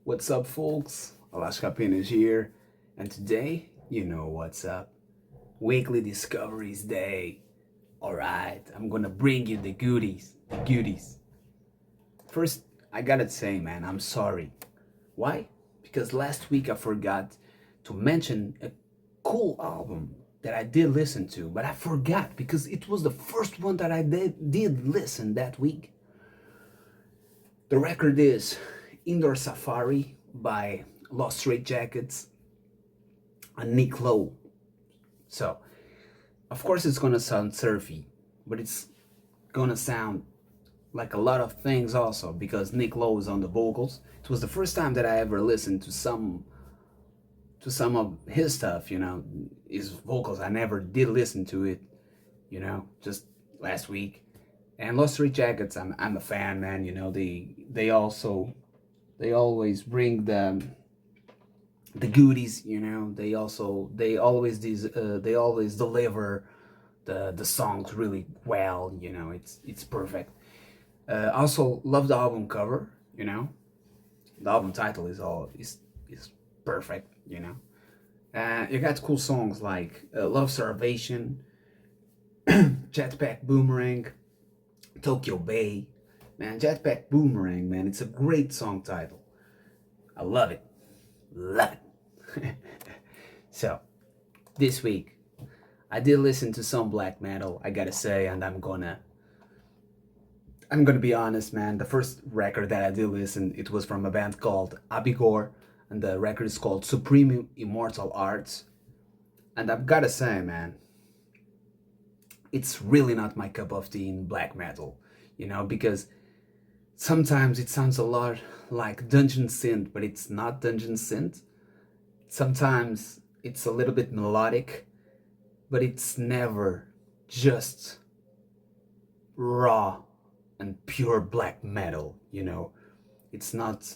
What's up, folks? Alaska Pin here, and today, you know what's up. Weekly Discoveries Day. Alright, I'm gonna bring you the goodies. The goodies. First, I gotta say, man, I'm sorry. Why? Because last week I forgot to mention a cool album that I did listen to, but I forgot because it was the first one that I did listen that week. The record is Indoor Safari by Lost Straight Jackets and Nick Lowe. So, of course, it's gonna sound surfy, but it's gonna sound like a lot of things also because Nick Lowe is on the vocals. It was the first time that I ever listened to some of his stuff, his vocals. I never did listen to it, just last week. And Lost Street Jackets, I'm a fan, man. They always bring the goodies. They always deliver the songs really well. It's perfect. Also love the album cover. The album title is perfect. You got cool songs like Love Starvation, Jetpack Boomerang, Tokyo Bay. Man, Jetpack Boomerang, man, it's a great song title. I love it. Love it. So, this week, I did listen to some black metal, I gotta say, and I'm gonna be honest, man. The first record that I did listen, it was from a band called Abigor, and the record is called Supreme Immortal Arts. And I've gotta say, man, it's really not my cup of tea in black metal, because sometimes it sounds a lot like Dungeon Synth, but it's not Dungeon Synth. Sometimes it's a little bit melodic, but it's never just raw and pure black metal. It's not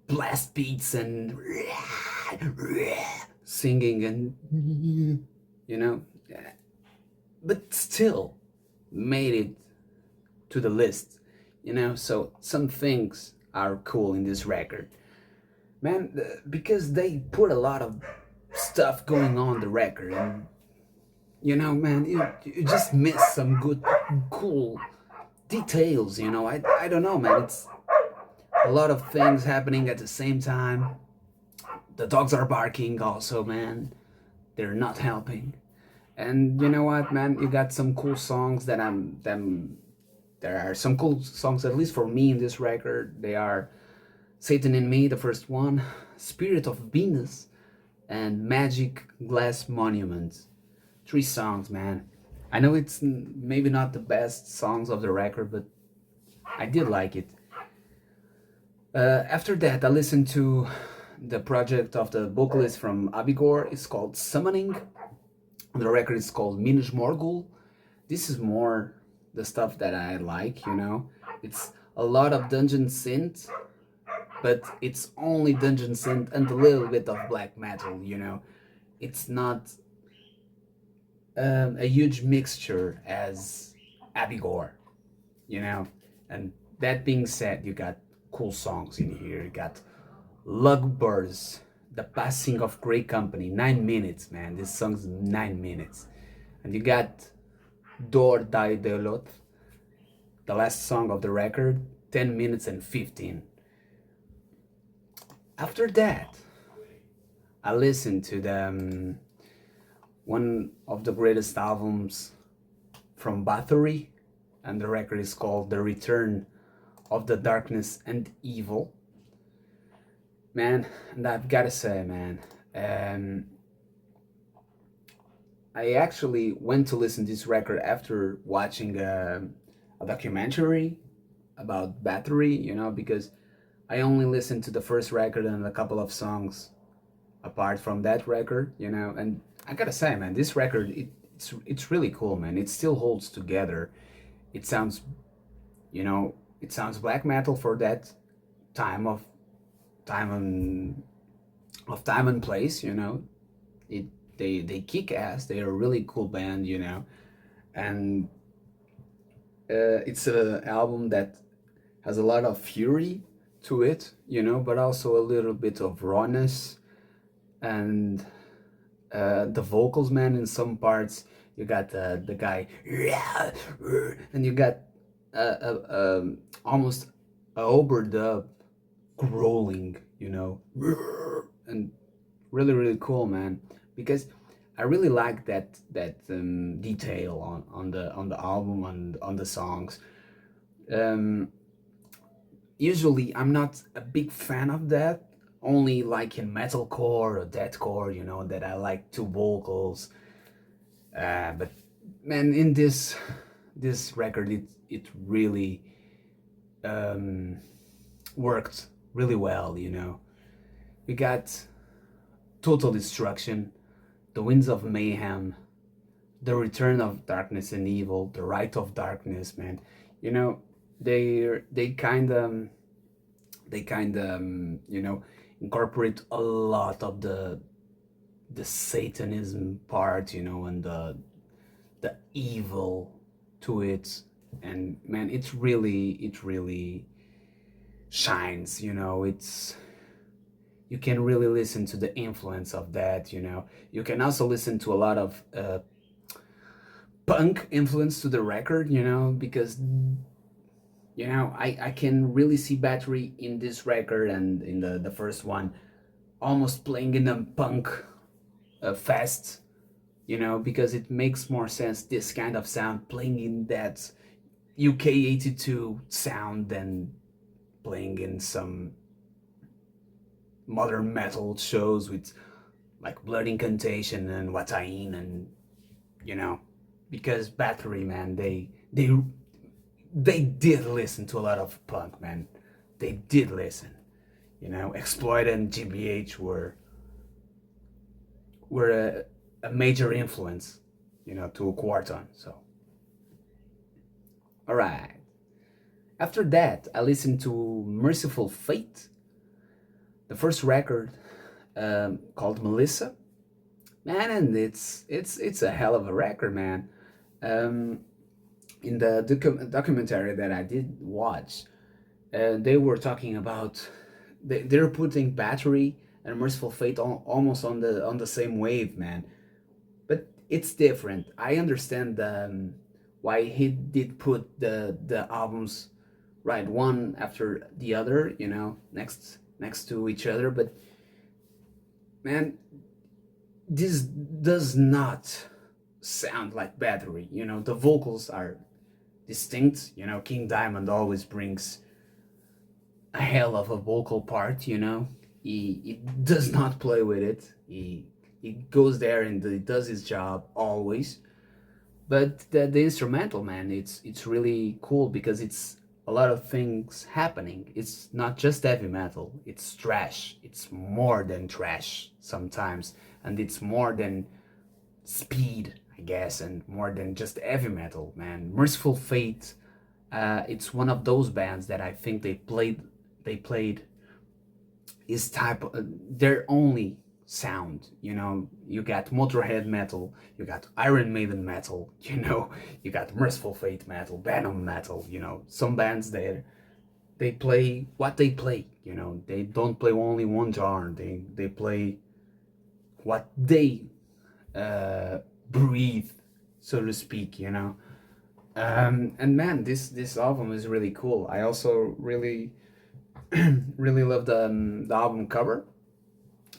blast beats and singing and but still made it to the list. So some things are cool in this record, man, because they put a lot of stuff going on the record, and man, you just miss some good, cool details. I don't know, man. It's a lot of things happening at the same time. The dogs are barking, also, man. They're not helping. And you know what, man? You got some cool songs that I'm them. There are some cool songs, at least for me, in this record. They are Satan in Me, the first one, Spirit of Venus, and Magic Glass Monument. Three songs, man. I know it's maybe not the best songs of the record, but I did like it. After that, I listened to the project of the vocalist from Abigor. It's called Summoning. The record is called Minish Morgul. This is more the stuff that I like. It's a lot of dungeon synth, but it's only dungeon synth and a little bit of black metal. It's not a huge mixture as Abigor, you know. And that being said, you got cool songs in here. You got Lugbirds, The Passing of Grey Company, 9 minutes, man. This song's 9 minutes. And you got Dor Die Delot, the last song of the record, 10 minutes and 15. After that, I listened to one of the greatest albums from Bathory, and the record is called The Return of the Darkness and Evil. Man, and I've gotta say, man, I actually went to listen to this record after watching a documentary about Bathory, because I only listened to the first record and a couple of songs apart from that record. And I gotta say, man, this record, it's really cool, man. It still holds together. It sounds, it sounds black metal for that time of time and time and place. It they kick ass. They're a really cool band. And it's an album that has a lot of fury, to it, you know, but also a little bit of rawness and the vocals, man. In some parts, you got the guy, and you got almost a overdub growling, you know, and really really cool, man. Because I really like that detail on the album and on the songs. Um, Usually I'm not a big fan of that. Only like in metalcore or deathcore, you know, that I like two vocals. But man, in this record, it really um, worked really well. You know, we got Total Destruction, The Winds of Mayhem, The Return of Darkness and Evil, The Rite of Darkness. Man, you know, they kind of you know, incorporate a lot of the satanism part, you know, and the evil to it. And man, it really shines, you know. It's, you can really listen to the influence of that, you know. You can also listen to a lot of punk influence to the record, you know, because you know, I can really see Battery in this record and in the first one almost playing in a punk fest, you know, because it makes more sense, this kind of sound playing in that UK 82 sound than playing in some modern metal shows with like Blood Incantation and Watain, and you know, because Battery, man, they did listen to a lot of punk, man. They did listen, you know. Exploit and GBH were a major influence, you know, to Quarton. So, all right. After that, I listened to Merciful Fate, the first record called Melissa. Man, and it's a hell of a record, man. Um, in the documentary that I did watch, they were talking about they're putting Battery and Merciful Fate almost on the same wave, man. But it's different. I understand why he did put the albums right one after the other, you know, next to each other. But man, this does not sound like Battery. You know, the vocals are distinct. You know, King Diamond always brings a hell of a vocal part. You know, he does not play with it. He goes there and he does his job always. But the instrumental, man, it's really cool because it's a lot of things happening. It's not just heavy metal. It's trash. It's more than trash sometimes, and it's more than speed, I guess, and more than just heavy metal, man. Merciful Fate, it's one of those bands that I think they played is type of, their only sound. You know, you got Motorhead metal, you got Iron Maiden metal, you know, you got Merciful Fate metal, Venom metal. You know, some bands they play what they play. You know, they don't play only one genre. They play what they breathe, so to speak. You know, and man, this album is really cool. I also really really love the album cover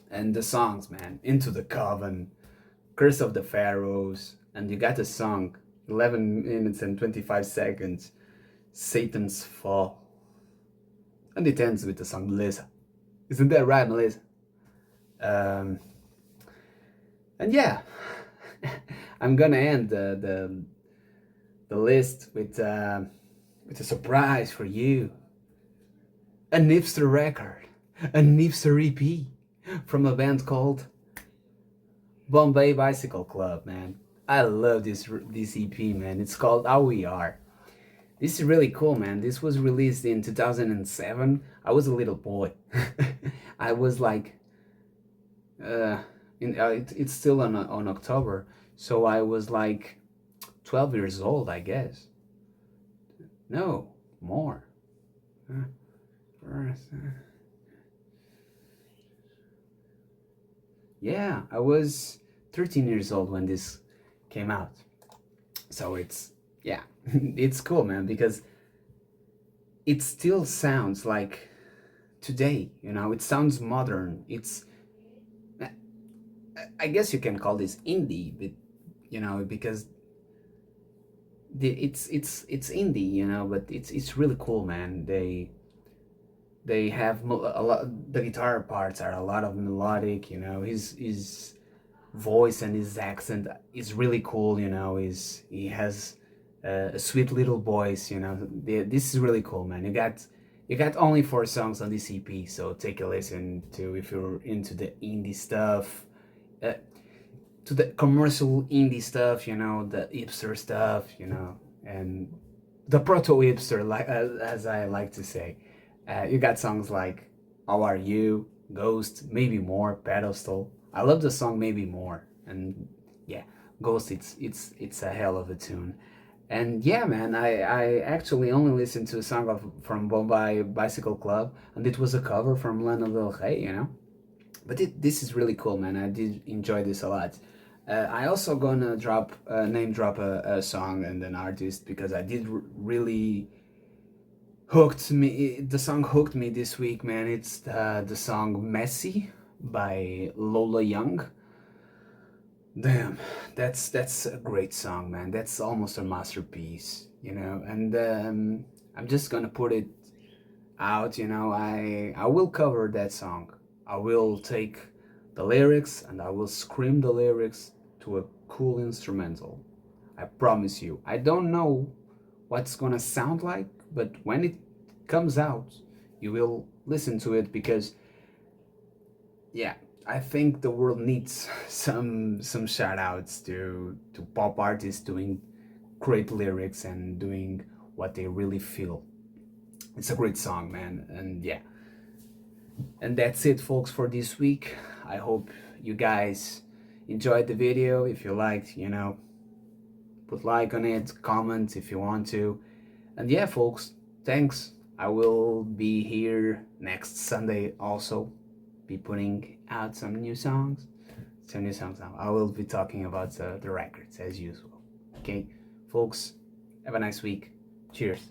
and the songs, man. Into the Coven, Curse of the Pharaohs, and you got the song 11 minutes and 25 seconds, Satan's Fall. And it ends with the song Melissa. Isn't that right, Melissa? Um, and yeah, I'm gonna end the list with a surprise for you. A Nipster record, a Nipster EP from a band called Bombay Bicycle Club, man. I love this EP, man. It's called How We Are. This is really cool, man. This was released in 2007. I was a little boy. I was like, it's still on October, so I was like 12 years old, I guess. No, more. Yeah, I was 13 years old when this came out. So it's, yeah, it's cool, man, because it still sounds like today, you know, it sounds modern. It's, I guess you can call this indie, but, you know, because it's indie, you know, but it's really cool, man. They have a lot. The guitar parts are a lot of melodic, you know. His voice and his accent is really cool, you know. He has a sweet little voice, you know. This is really cool, man. You got only 4 songs on this EP, so take a listen to if you're into the indie stuff, uh, to the commercial indie stuff, you know, the hipster stuff, you know, and the proto hipster, like as I like to say. You got songs like "How Are You," "Ghost," "Maybe More," "Pedestal." I love the song "Maybe More," and yeah, "Ghost." It's a hell of a tune. And yeah, man, I actually only listened to a song from Bombay Bicycle Club, and it was a cover from Lana Del Rey, you know. But this is really cool, man. I did enjoy this a lot. I also gonna name drop a song and an artist because I did really hooked me. The song hooked me this week, man. It's the song "Messy" by Lola Young. Damn, that's a great song, man. That's almost a masterpiece, you know. And I'm just gonna put it out, you know. I will cover that song. I will take the lyrics and I will scream the lyrics to a cool instrumental. I promise you. I don't know what's gonna sound like, but when it comes out, you will listen to it because yeah, I think the world needs some shout outs to pop artists doing great lyrics and doing what they really feel. It's a great song, man, and yeah. And that's it, folks, for this week. I hope you guys enjoyed the video. If you liked, you know, put like on it, comment if you want to. And yeah, folks, thanks. I will be here next Sunday also. Be putting out some new songs. Some new songs now. I will be talking about the records as usual. Okay, folks, have a nice week. Cheers.